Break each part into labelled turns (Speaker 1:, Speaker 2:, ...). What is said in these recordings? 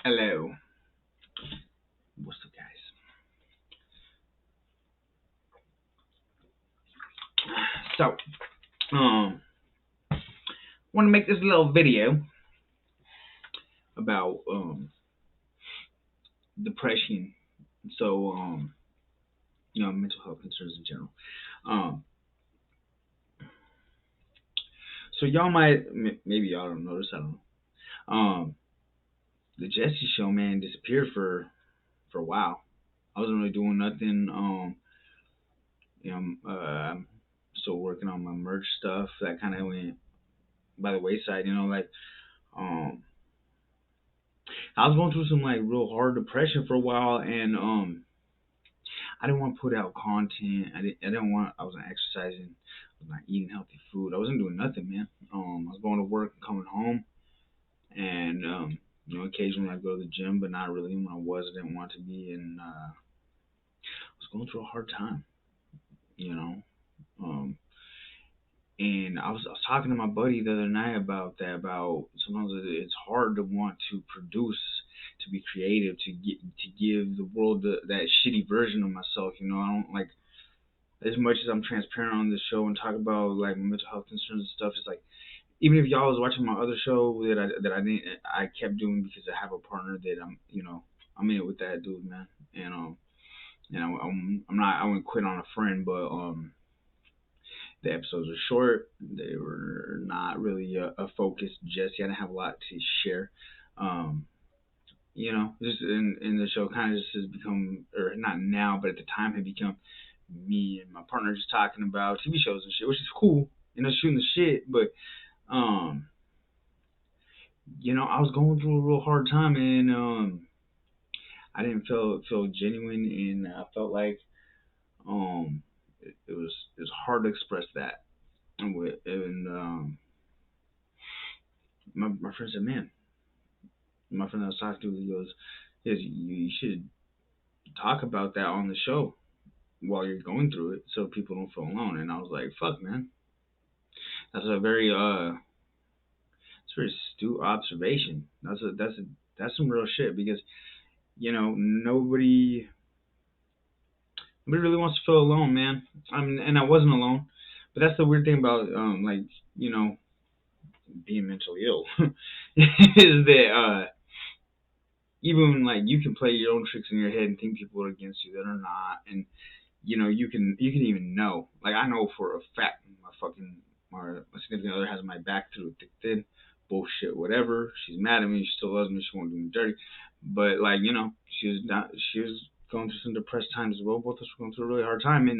Speaker 1: Hello. What's up, guys? So, um, want to make this little video about depression. So, mental health concerns in general. Um, so y'all might, maybe y'all don't notice. I don't know. The Jesse Show, man, disappeared for a while. I wasn't really doing nothing. I'm still working on my merch stuff. That kind of went by the wayside. Um, I was going through some like real hard depression for a while, and I didn't want to put out content. I didn't want. I wasn't exercising. I was not eating healthy food. I wasn't doing nothing, man. I was going to work and coming home, and occasionally I go to the gym, but not really. When I was, I didn't want to be, and I was going through a hard time. You know, um, and I was talking to my buddy the other night about that. About sometimes it's hard to want to produce, to be creative, to give the world that shitty version of myself. I don't like as much as I'm transparent on this show and talk about like mental health concerns and stuff. It's like even if y'all was watching my other show that I kept doing because I have a partner that I'm in it with that dude, man. And I wouldn't quit on a friend, but the episodes were short. They were not really a focus just yet. I didn't have a lot to share. Um, just in the show kind of just has become, or not now, but at the time had become me and my partner just talking about TV shows and shit, which is cool, shooting the shit. But um, I was going through a real hard time, and I didn't feel genuine, and I felt like it was hard to express that. And my friend said, man, my friend I was talking to, he goes, yes, you should talk about that on the show while you're going through it, so people don't feel alone. And I was like, fuck, man, that's a very it's a very astute observation. That's some real shit because nobody really wants to feel alone, man. And I wasn't alone, but that's the weird thing about you know being mentally ill is that even like you can play your own tricks in your head and think people are against you that are not, and you can even know. Like I know for a fact my significant other has my back through thick thin. Bullshit, whatever. She's mad at me. She still loves me. She won't do me dirty. But like she was going through some depressed times as well. Both of us were going through a really hard time, and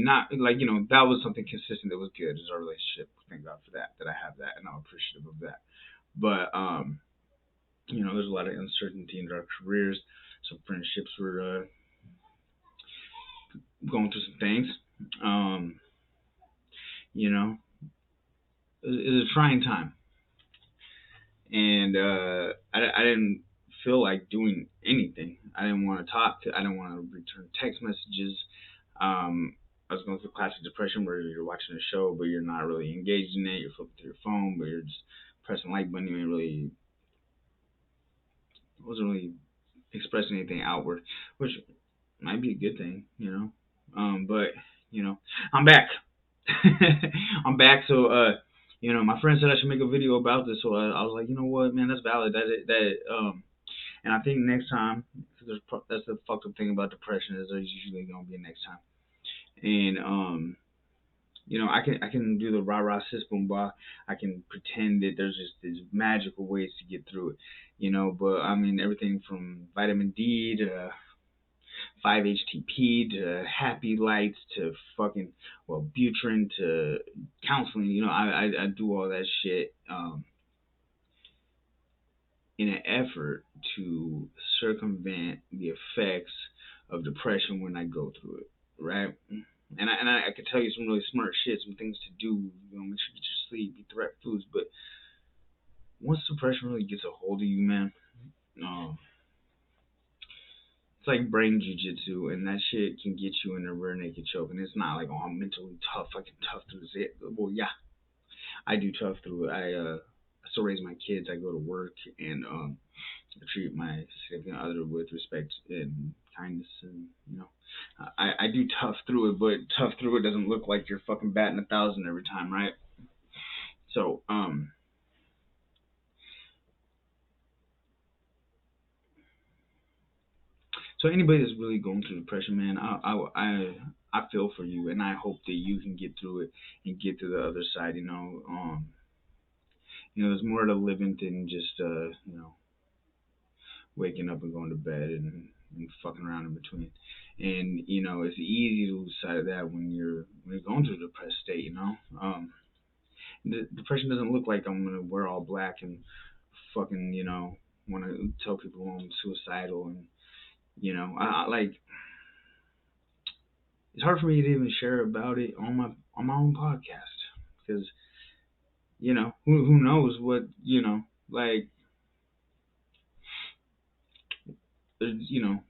Speaker 1: not like that was something consistent that was good is our relationship. Thank God for that. That I have that, and I'm appreciative of that. But there's a lot of uncertainty in our careers. Some friendships were going through some things. Um, you know, it was a trying time, and I didn't feel like doing anything. I didn't want to talk. I didn't want to return text messages. I was going through classic depression where you're watching a show, but you're not really engaged in it. You're flipping through your phone, but you're just pressing like button. You ain't really wasn't really expressing anything outward, which might be a good thing. But I'm back. I'm back. So my friend said I should make a video about this. So I was like, you know what, man, that's valid. And I think next time, because that's the fucked up thing about depression is there's usually gonna be a next time. And I can do the rah rah sis boom bah. I can pretend that there's just these magical ways to get through it. But I mean everything from vitamin D to 5-HTP to happy lights to fucking Wellbutrin to counseling. I do all that shit in an effort to circumvent the effects of depression when I go through it, right? And I could tell you some really smart shit, some things to do. Make sure you get your sleep, eat the right foods. But once depression really gets a hold of you, man, um, it's like brain jujitsu, and that shit can get you in a rear naked choke. And it's not like, oh, I'm mentally tough. I can tough through this. Well, yeah, I do tough through it. I still raise my kids. I go to work, and treat my significant other with respect and kindness, and I do tough through it, but tough through it doesn't look like you're fucking batting 1,000 every time, right? So so anybody that's really going through depression, man, I feel for you, and I hope that you can get through it and get to the other side. There's more to living than just waking up and going to bed and fucking around in between. And it's easy to lose sight of that when you're going through a depressed state. Depression doesn't look like I'm gonna wear all black and fucking want to tell people I'm suicidal, and I like it's hard for me to even share about it on my own podcast because who knows what like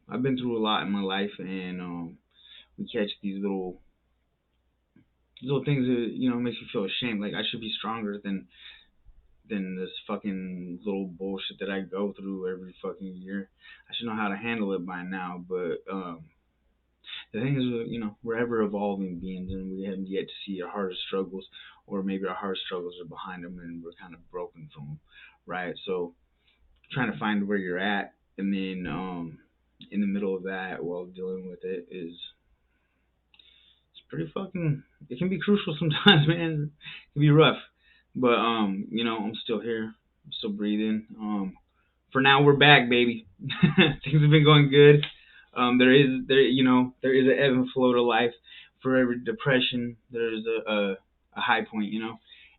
Speaker 1: I've been through a lot in my life, and we catch these little things that makes you feel ashamed. Like I should be stronger than this fucking little bullshit that I go through every fucking year. I should know how to handle it by now, but the thing is, we're ever evolving beings, and we haven't yet to see our hardest struggles, or maybe our hardest struggles are behind them, and we're kind of broken from them, right? So trying to find where you're at, and then in the middle of that while dealing with it is it's pretty fucking. It can be crucial sometimes, man. It can be rough, but I'm still here. I'm still breathing. For now, we're back, baby. Things have been going good. There is an ebb and flow to life. For every depression, there's a high point,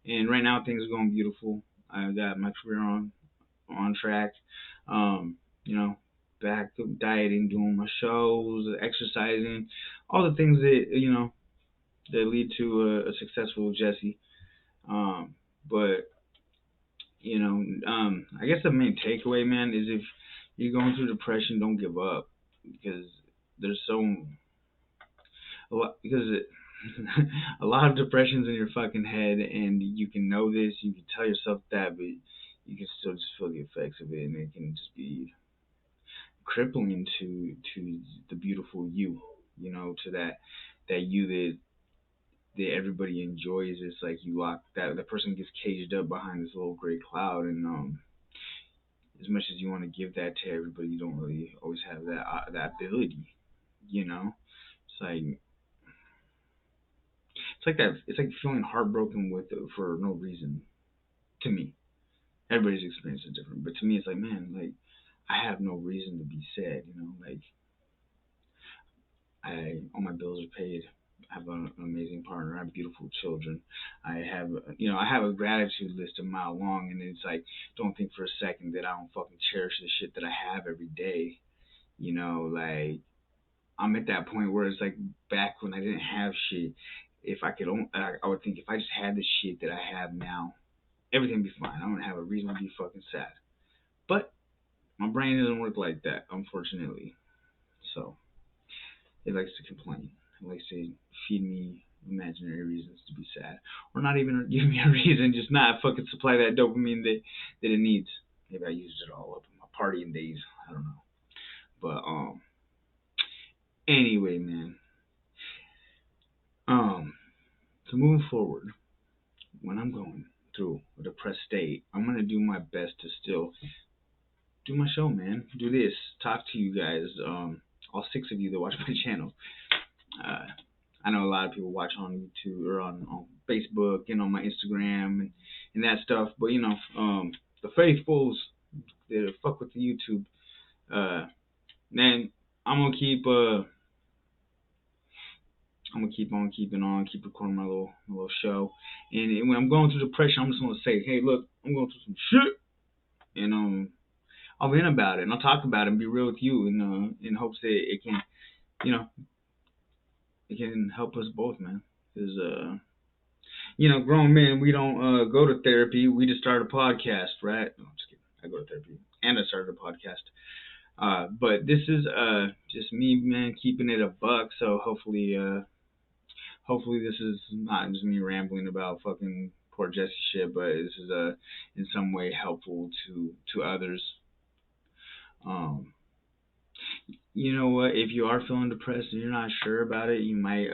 Speaker 1: And right now, things are going beautiful. I got my career on track. You know, back to dieting, doing my shows, exercising, all the things that that lead to a successful Jesse. But I guess the main takeaway, man, is if you're going through depression, don't give up because there's because a lot of depression's in your fucking head, and you can know this, you can tell yourself that, but you can still just feel the effects of it, and it can just be crippling to the beautiful you, to that you that everybody enjoys. It's like you lock that the person gets caged up behind this little gray cloud, and as much as you want to give that to everybody, you don't really always have that ability. It's like that. It's like feeling heartbroken for no reason. To me, everybody's experience is different, but to me, it's like, man, like I have no reason to be sad. Like all my bills are paid. I have an amazing partner. I have beautiful children. I have a gratitude list a mile long, and it's like, don't think for a second that I don't fucking cherish the shit that I have every day. Like I'm at that point where it's like back when I didn't have shit. If I could, I would think if I just had the shit that I have now, everything would be fine. I wouldn't have a reason to be fucking sad. But my brain doesn't work like that, unfortunately. So it likes to complain. It likes to feed me imaginary reasons to be sad, or not even give me a reason, just not fucking supply that dopamine that it needs. Maybe I used it all up in my partying days. I don't know. But anyway, man. So moving forward, when I'm going through a depressed state, I'm gonna do my best to still do my show, man. Do this, talk to you guys, all 6 of you that watch my channel. Uh, I know a lot of people watch on YouTube or on Facebook and on my Instagram and that stuff, but the faithfuls that fuck with the YouTube, man, I'm gonna keep on keeping on, keep recording my little show. And when I'm going through depression, I'm just gonna say, hey, look, I'm going through some shit, and I'll vent about it, and I'll talk about it, and be real with you, and in hopes that it can, you know, it can help us both, man. Because grown men, we don't go to therapy. We just start a podcast, right? No, I'm just kidding. I go to therapy, and I started a podcast. But this is just me, man, keeping it a buck. So hopefully this is not just me rambling about fucking poor Jesse shit, but this is in some way helpful to others. Um, you know what? If you are feeling depressed and you're not sure about it, you might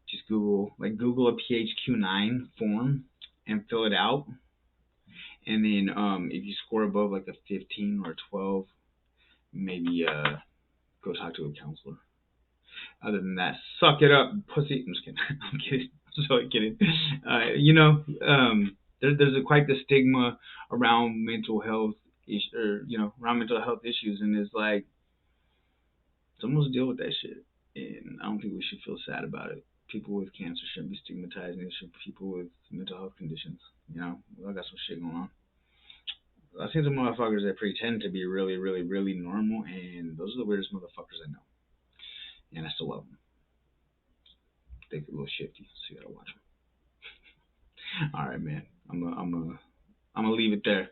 Speaker 1: just Google a PHQ-9 form and fill it out. And then if you score above like a 15 or a 12, maybe go talk to a counselor. Other than that, suck it up, pussy. I'm just kidding. I'm kidding. I'm so kidding. There's quite the stigma around mental health around mental health issues, and it's like someone must deal with that shit. And I don't think we should feel sad about it. People with cancer shouldn't be stigmatized, and people with mental health conditions. We all got some shit going on. I've seen some motherfuckers that pretend to be really, really, really normal, and those are the weirdest motherfuckers I know. And I still love them. They get a little shifty, so you gotta watch them. All right, man. I'm gonna leave it there.